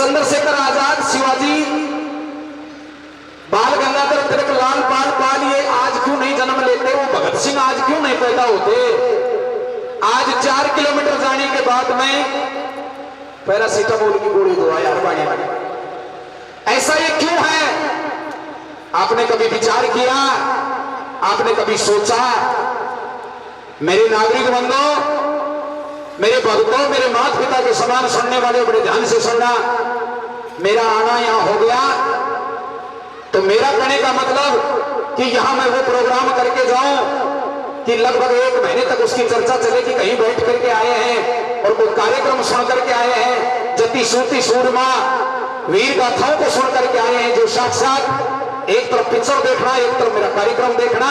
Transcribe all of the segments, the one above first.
चंद्रशेखर आजाद, शिवाजी, बाल गंगाधर तिलक, लाल पाल ये आज क्यों नहीं जन्म लेते? वो भगत सिंह आज क्यों नहीं पैदा होते? आज 4 किलोमीटर जाने के बाद में पैरासीटामोल की गोली दो यार बाड़ी बाड़ी। ऐसा ये क्यों है? आपने कभी विचार किया? आपने कभी सोचा? मेरे नागरिक बंधुओं, मेरे भक्तों, मेरे माता पिता के समान सुनने वाले बड़े ध्यान से सुनना। मेरा आना यहां हो गया तो मेरा कहने का मतलब कि यहां मैं वो प्रोग्राम करके जाऊं कि लगभग 1 महीने तक उसकी चर्चा चले कि कहीं बैठ करके आए हैं और कोई कार्यक्रम सुन करके आए हैं, जति सूती सूरमा वीर गाथाओं को सुन करके आए हैं, जो साक्षात एक तरफ पिक्चर देखना, एक तरफ मेरा कार्यक्रम देखना,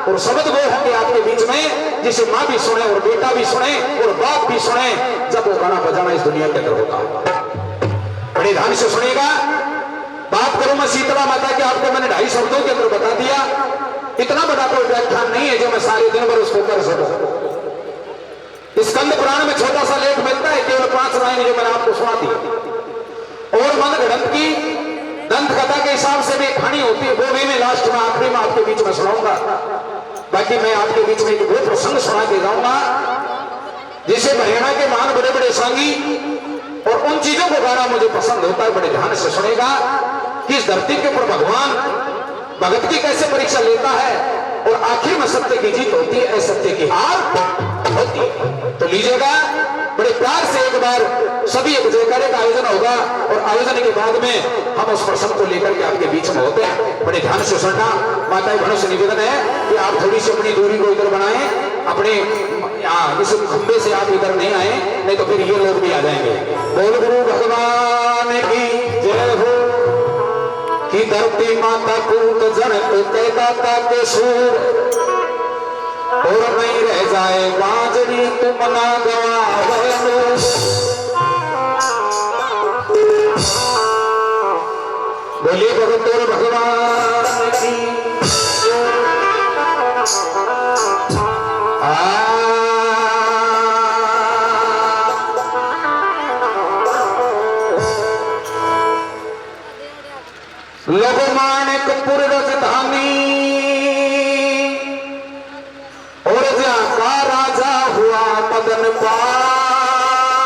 और शब्द वो होंगे आपके बीच में जिसे माँ भी सुने और बेटा भी सुने और बाप भी सुने जब वो गाना बजाना इस दुनिया के अंदर होगा। बड़े ध्यान से सुनिएगा। बात करूं मैं शीतला माता की, आपको मैंने 2.5 शब्दों के अंदर बता दिया। इतना बड़ा कोई व्याख्यान नहीं है जो मैं सारे दिन भर उसको कर सकूं। स्कंद पुराण में छोटा सा लेख मिलता है, केवल 5 लाइन जो मैंने आपको सुना दी। और मन गणत की दंत कथा के हिसाब से भी कहानी होती है, वो भी मैं लास्ट में आखिरी में आपके बीच में सुनाऊंगा। बाकी मैं आपके बीच में एक वो प्रसंग सुना के जाऊंगा जिसे हरियाणा के महान बड़े बड़े सांगी, और उन चीजों को गाना मुझे पसंद होता है। बड़े ध्यान से सुनेगा कि इस धरती के ऊपर भगवान भगत की कैसे परीक्षा लेता है और आखिर में सत्य की जीत होती है, असत्य की हार होती है। तो लीजिएगा बड़े प्यार से एक बार सभी एक जयकारे का आयोजन होगा और आयोजन के बाद में हम उस प्रसंग को लेकर के आपके बीच में होते हैं। बड़े ध्यान से सुनना। माताएं बहनों से निवेदन है कि आप थोड़ी सी अपनी दूरी को इधर बनाएं, अपने इस खंबे से आप इधर नहीं आए, नहीं तो फिर ये लोग भी आ जाएंगे। बोल गुरु भगवान की जय हो। कि धरती माता पूत जन के दाता के सूर, और नहीं रह जाए बाजरी तुम ना गवावनो। बोलिए भगत भगवान की। लोकमानकपुर राजधानी और जहां का राजा हुआ मदन पाल,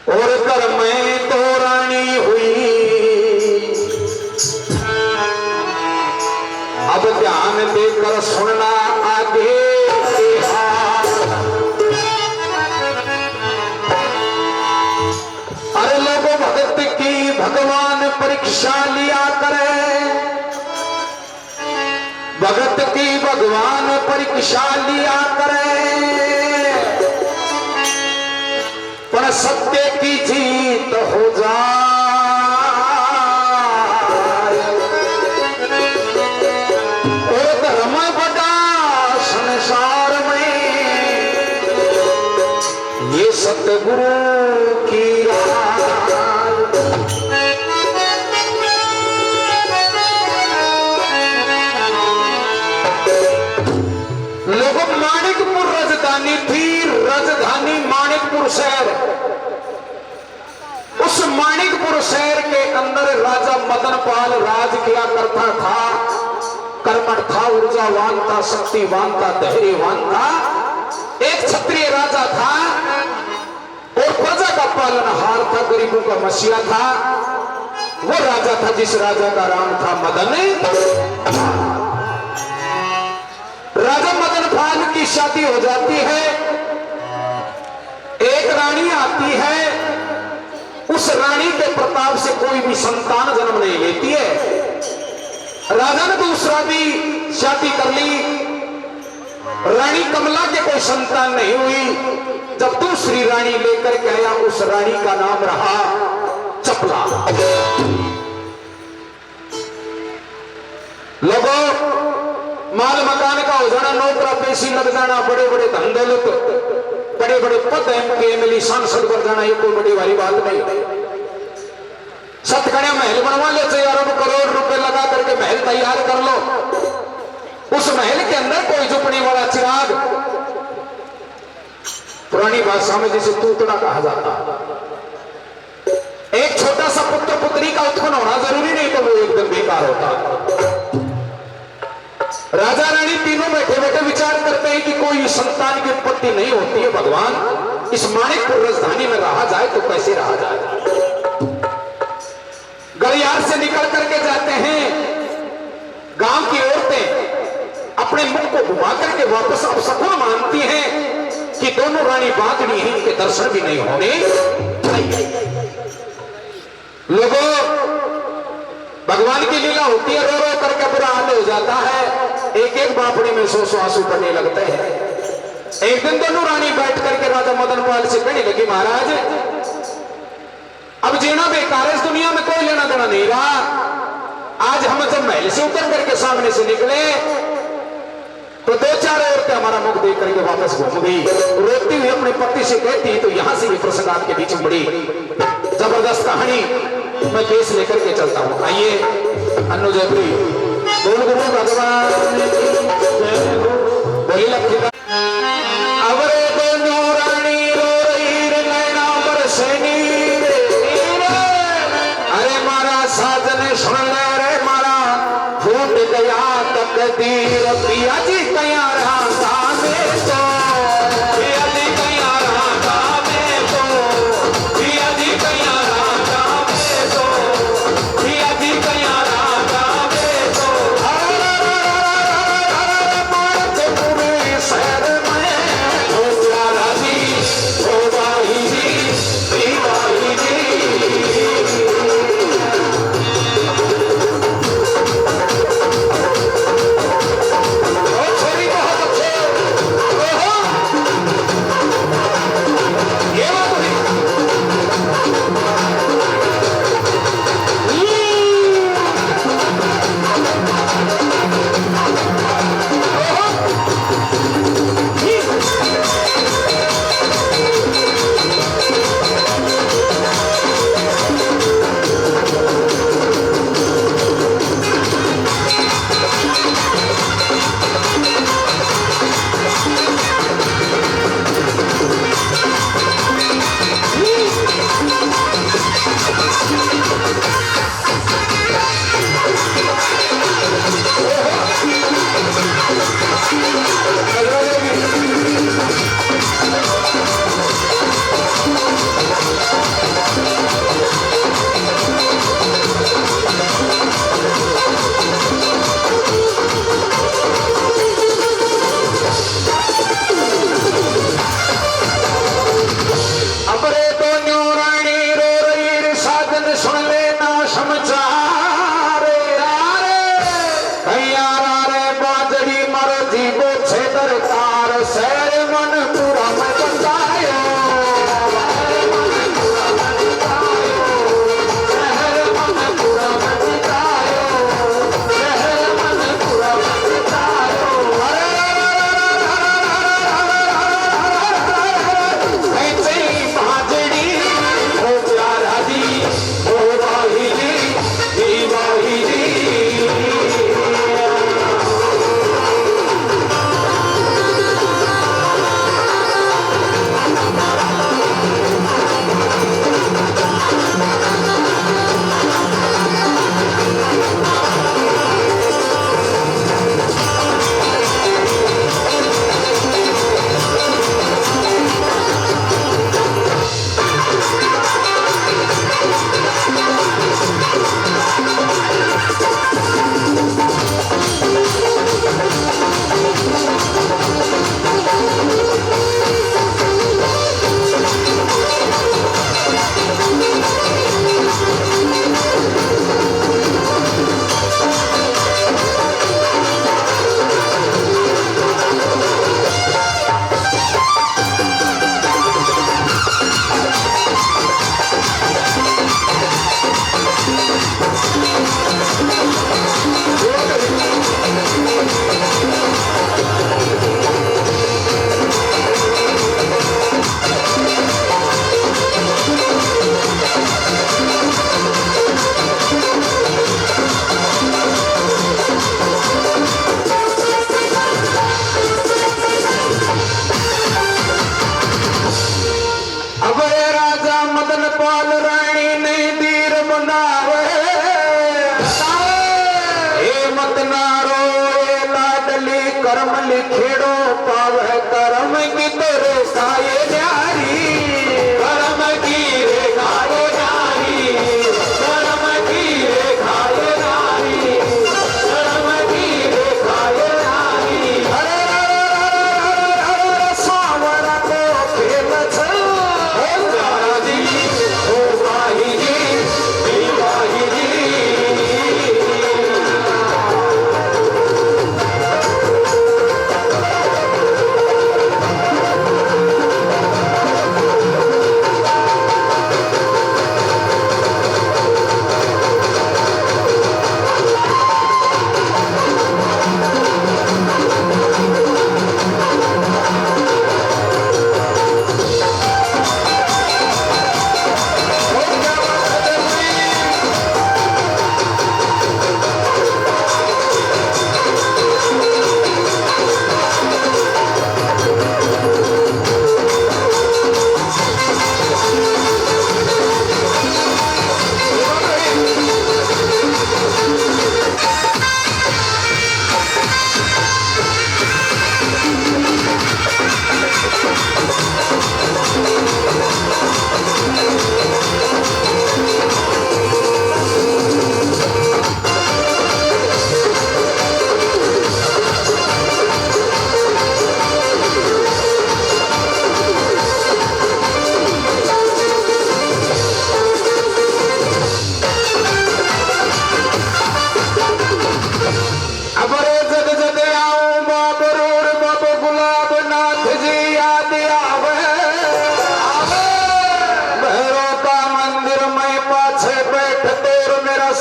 और घर में तो रानी हुई। अब ध्यान देकर सुनना आगे के हाल। अरे लोगों भगत की भगवान परीक्षा लिया करे, भगत की भगवान परीक्षा लिया करे, पर सत्य की जीत हो जाए। और धर्म बड़ा संसार में ये सतगुरु की माणिकपुर राजधानी थी, राजधानी माणिकपुर शहर। उस माणिकपुर शहर के अंदर राजा मदन पाल राज किया करता था। कर्मठ था, ऊर्जावान था, शक्तिवान था, धैर्यवान था, एक क्षत्रिय राजा था और प्रजा का पालनहार था, गरीबों का मसीहा था। वो राजा था जिस राजा का नाम था मदन। राजा मदन पाल की शादी हो जाती है, एक रानी आती है। उस रानी के प्रताप से कोई भी संतान जन्म नहीं लेती है। राजा ने दूसरा भी शादी कर ली, रानी कमला के कोई संतान नहीं हुई। जब दूसरी रानी लेकर के आया, उस रानी का नाम रहा चपला। लोगों, माल मकान का हो जाना, नौकरा पेशी लग जाना, बड़े बड़े धन दौलत, बड़े बड़े पद एमएलए सांसद बन जाना, ये कोई बड़ी वाली बात नहीं। सतगढ़िया महल बनवा ले, 4 अरब करोड़ रुपए लगा करके महल तैयार कर लो। उस महल के अंदर कोई झुपड़ी वाला चिराग, पुरानी भाषा में जिसे तूतड़ा कहा जाता है। एक छोटा सा पुत्र पुत्री का उत्पन्न होना जरूरी नहीं तो वो एकदम बेकार होता। राजा रानी तीनों बैठे बैठे विचार करते हैं कि कोई संतान की उत्पत्ति नहीं होती है। भगवान, इस माणिकपुर राजधानी में रहा जाए तो कैसे रहा जाए। गलियार से निकल करके जाते हैं। गांव की औरतें अपने मुख को घुमा करके वापस अब सफल मानती हैं कि दोनों रानी बांधनी हैं, इनके दर्शन भी नहीं होने चाहिए। लोगों, भगवान की लीला होती है, रो रो करके बुरा हाल हो जाता है। एक एक बापड़ी में सौ सौ आंसू पड़ने लगते हैं। एक दिन दोनों रानी बैठ करके राजा मदन पाल से कहने लगी, महाराज अब जीना बेकार है, इस दुनिया में कोई लेना देना नहीं रहा। आज हम जब महल से उतर करके सामने से निकले तो दो चार औरतें हमारा मुख देख करके वापस घूम गई। रोती हुई अपने पति से कहती तो यहां से भी प्रसंग आपके बीच में बड़ी जबरदस्त कहानी मैं केस लेकर के चलता हूं। आइए अन्नू जयपुरी बोल गुरु भगवान बोली लक्ष्मी। अवरे दोनों रानी रो रही रे नैना बरसनी रे। अरे मारा साजन सुन ले रे, मारा फूट गया तकदीर। पिया जी कया रहा गावे तो, पिया जी कया रहा गावे तो, पिया जी कया रहा गावे तो, पिया जी कया रहा गावे तो। मारते पूरी शहर बाल रानी ने दीर बनावे हे मत ना रोए लाडली कर्म लिखेड़ो पावे कर्म की तेरे साये न्यारी कर्म की रेखाए नारी कर्म की रेखाए नारी कर्म की रेखाए नारी अरे सावरा को खेल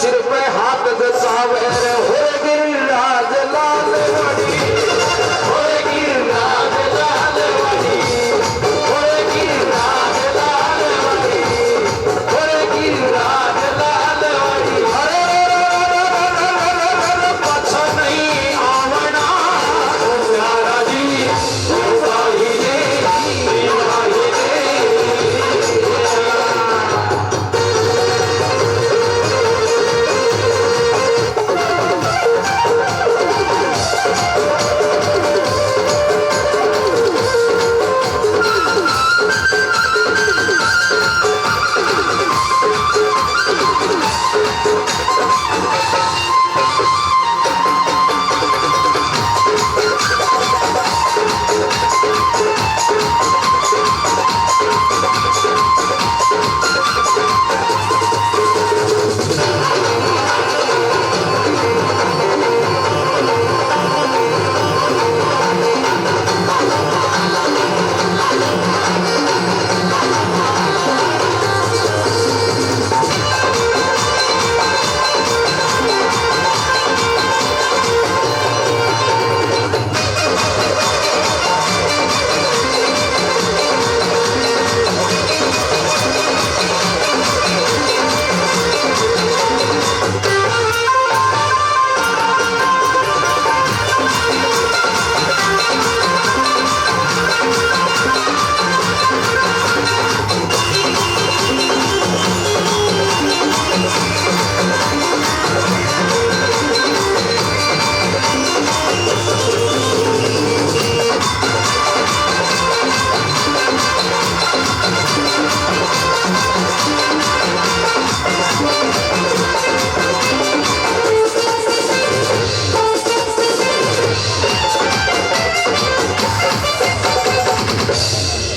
सिर पे हाथ दसावे हो गिरिराज लाल वाली हो गिरिराज लाल वाली हो गिरिराज लाल वाली हो गिरिराज लाल वाली अरे पछा नहीं आवना प्यारा जी भाई रे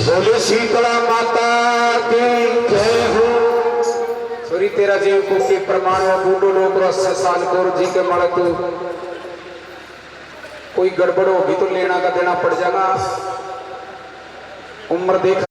बोले शीतला माता की जय हो। सूरी तेरा जीव को के प्रमाण बूढ़ो लोग साल गौर जी के मण तो कोई गड़बड़ होगी तो लेना का देना पड़ जाएगा। उम्र देख